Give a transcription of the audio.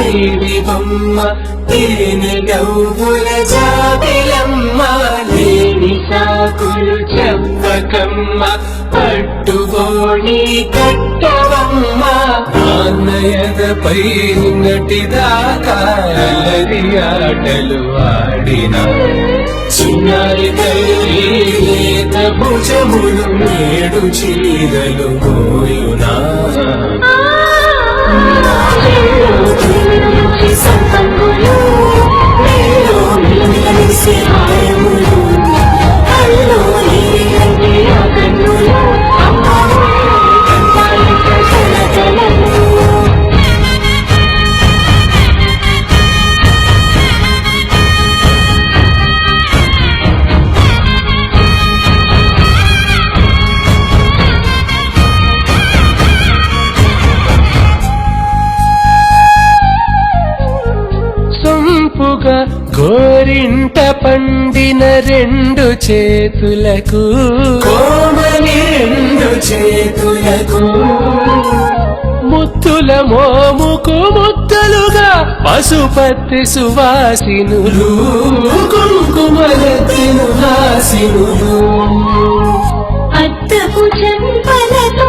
దేవి బొమ్మ తేనె గవ్వుల జాబిలమ్మ లేని సాకులు చెప్పకమ్మ పట్టుబోణి కట్టవమ్మ నాన్నయదపై నిన్నటిదాకా అల్లరి ఆటలు ఆడినా చిన్నారి తల్లి లేత భుజములు నేడు చీరలు మోయునా సంపన్నులు నీలో నిలమిలసి హాయములు అల్లో నీరంటే ఆ కన్నులు అమ్మలో కంటాలిక కలకలలు సొంపుగా గోరింట పండిన రెండు చేతులకు కోమలి రెండు చేతులకు ముత్తుల మోముకు ముద్దలుగా పశుపతి సువాసినులు కుంకుమలతిను హాసినులు అద్దపు చెంపలతో